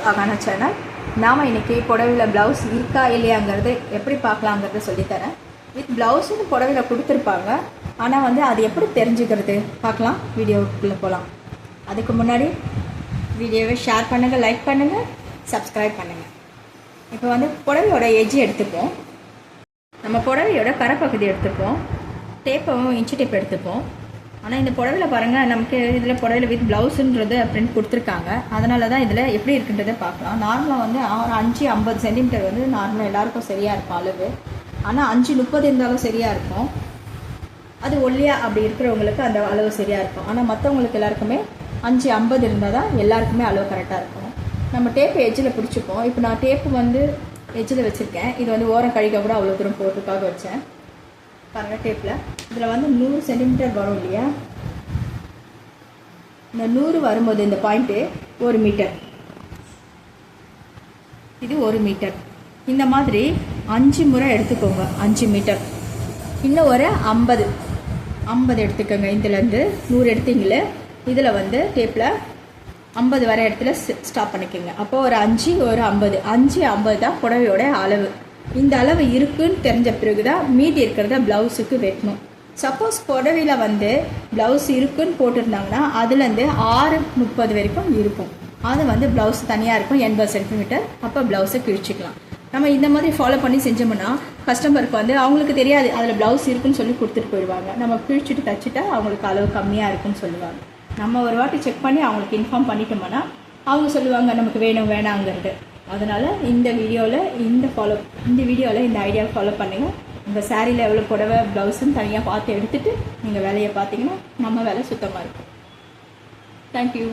Acana channel. நாம் இன்றைக்கி புடவையில் blouse இருக்கா இல்லையாங்கிறது எப்படி பார்க்கலாங்கிறத சொல்லித்தரேன். வித் ப்ளவுஸுன்னு புடவையில் கொடுத்துருப்பாங்க. ஆனால் அது எப்படி தெரிஞ்சுக்கிறது பார்க்கலாம். வீடியோக்குள்ளே போகலாம். அதுக்கு முன்னாடி வீடியோவை ஷேர் பண்ணுங்கள், லைக் பண்ணுங்கள், சப்ஸ்கிரைப் பண்ணுங்கள். இப்போ புடவையோட எஜ்ஜி எடுத்துப்போம். நம்ம புடவையோட கரைப்பகுதி எடுத்துப்போம். டேப்பும் இன்ச்சு டேப் எடுத்துப்போம். ஆனால் இந்த புடவையில் பாருங்கள், நமக்கு இதில் புடவையில் வித் ப்ளவுஸுன்றது அப்படின்னு கொடுத்துருக்காங்க. அதனால தான் இதில் எப்படி இருக்குன்றதை பார்க்கலாம். நார்மலாக 5-50 சென்டிமீட்டர் நார்மலாக எல்லாருக்கும் சரியாக இருக்கும் அளவு. ஆனால் 5-30 இருந்தாலும் சரியாக இருக்கும். அது ஒல்லியாக அப்படி இருக்கிறவங்களுக்கு அந்த அளவு சரியாக இருக்கும். ஆனால் மற்றவங்களுக்கு எல்லாருக்குமே 5-50 இருந்தால் தான் எல்லாருக்குமே அளவு கரெக்டாக இருக்கும். நம்ம டேப்பு எஜ்ஜில் பிடிச்சிப்போம். இப்போ நான் டேப்பு எஜ்ஜில் வச்சுருக்கேன். இது ஓரம் கழிக்க கூட அவ்வளோ தூரம் போட்டுக்காக வச்சேன். பாருங்கள், டேப்பில் இதில் 100 சென்டிமீட்டர் வரும் இல்லையா? இந்த 100 வரும்போது இந்த பாயிண்ட்டு 1 மீட்டர், இது 1 மீட்டர். இந்த மாதிரி 5 முறை எடுத்துக்கோங்க. 5 மீட்டர். இன்னும் ஒரு 50 எடுத்துக்கோங்க. இதுலேருந்து 100 எடுத்தீங்களே, இதில் டேப்பில் 50 வர இடத்துல ஸ்டாப் பண்ணிக்கோங்க. அப்போது ஒரு 5 ஒரு 50, 5-50 தான் புடவையோட அளவு. இந்த அளவு இருக்குன்னு தெரிஞ்ச பிறகு தான் மீதி இருக்கிறத ப்ளவுஸுக்கு வெட்டணும். சப்போஸ் புடவையில் ப்ளவுஸ் இருக்குன்னு போட்டிருந்தாங்கன்னா அதுலேருந்து 6-30 வரைக்கும் இருக்கும். அது ப்ளவுஸ் தனியாக இருக்கும் 80 சென்டிமீட்டர். அப்போ ப்ளவுஸை கிழிச்சிக்கலாம். நம்ம இந்த மாதிரி ஃபாலோ பண்ணி செஞ்சோம்னா கஸ்டமருக்கு அவங்களுக்கு தெரியாது அதில் ப்ளவுஸ் இருக்குன்னு சொல்லி கொடுத்துட்டு போயிடுவாங்க. நம்ம கிழிச்சிட்டு தச்சுட்டா அவங்களுக்கு அளவு கம்மியாக இருக்குன்னு சொல்லுவாங்க. நம்ம ஒரு வாட்டி செக் பண்ணி அவங்களுக்கு இன்ஃபார்ம் பண்ணிட்டோம்னா அவங்க சொல்லுவாங்க நமக்கு வேணும் வேணாங்கிறது. அதனால் இந்த வீடியோவில் இந்த ஐடியாவை ஃபாலோ பண்ணுங்கள். உங்கள் சாரியில் எவ்வளோ புடவை ப்ளவுஸுன்னு தனியாக பார்த்து எடுத்துகிட்டு நீங்கள் வேலையை பார்த்தீங்கன்னா நம்ம வேலை சுத்தமாக இருக்கும். தேங்க்யூ.